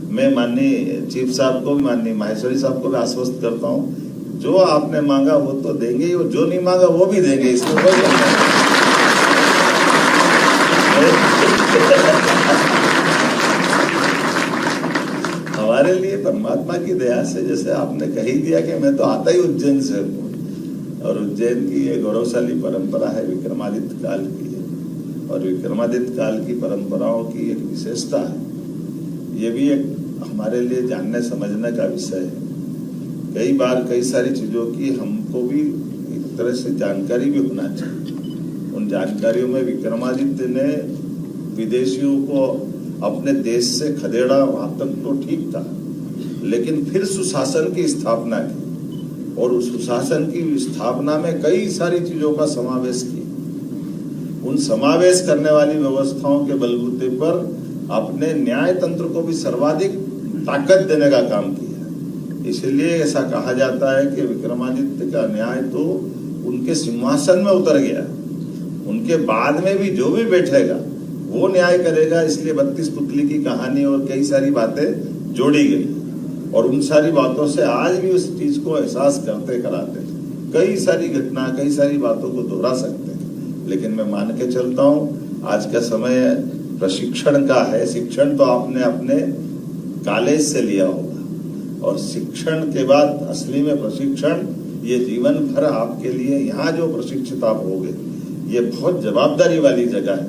मैं माननीय चीफ साहब को भी, माननीय माहेश्वरी साहब को भी आश्वस्त करता हूँ, जो आपने मांगा वो तो देंगे ही, और जो नहीं मांगा वो भी देंगे। इसमें कोई हमारे लिए परमात्मा की दया से, जैसे आपने कह ही दिया कि मैं तो आता ही उज्जैन से हूँ, और उज्जैन की ये गौरवशाली परंपरा है, विक्रमादित्य काल की है, और विक्रमादित्य काल की परंपराओं की एक विशेषता है। ये भी एक हमारे लिए जानने समझने का विषय है। कई बार कई सारी चीजों की हमको भी एक तरह से जानकारी भी होना चाहिए। उन जानकारियों में विक्रमादित्य ने विदेशियों को अपने देश से खदेड़ा, वहां तक तो ठीक था, लेकिन फिर सुशासन की स्थापना की, और उस सुशासन की स्थापना में कई सारी चीजों का समावेश किया। उन समावेश करने वाली व्यवस्थाओं के बलबूते पर अपने न्याय तंत्र को भी सर्वाधिक ताकत देने का काम किया। इसलिए ऐसा कहा जाता है कि विक्रमादित्य का न्याय तो उनके सिंहासन में उतर गया, उनके बाद में भी जो भी बैठेगा वो न्याय करेगा। इसलिए 32 पुतली की कहानी और कई सारी बातें जोड़ी गई, और उन सारी बातों से आज भी उस चीज को एहसास करते कराते कई सारी घटना, कई सारी बातों को दोहरा सकते हैं। लेकिन मैं मान के चलता हूँ आज का समय प्रशिक्षण का है। शिक्षण तो आपने अपने कॉलेज से लिया होगा, और शिक्षण के बाद असली में प्रशिक्षण ये जीवन भर आपके लिए, यहाँ जो प्रशिक्षित आप होगे, ये बहुत जवाबदारी वाली जगह है,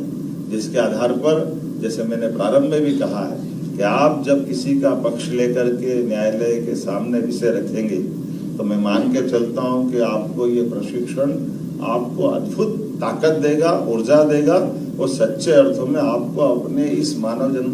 जिसके आधार पर, जैसे मैंने प्रारंभ में भी कहा है, कि आप जब किसी का पक्ष लेकर के न्यायालय के सामने विषय रखेंगे, तो मैं मान के चलता हूं कि आपको ये प्रशिक्षण आपको अद्भुत ताकत देगा, ऊर्जा देगा, और सच्चे अर्थों में आपको अपने इस मानव जन्म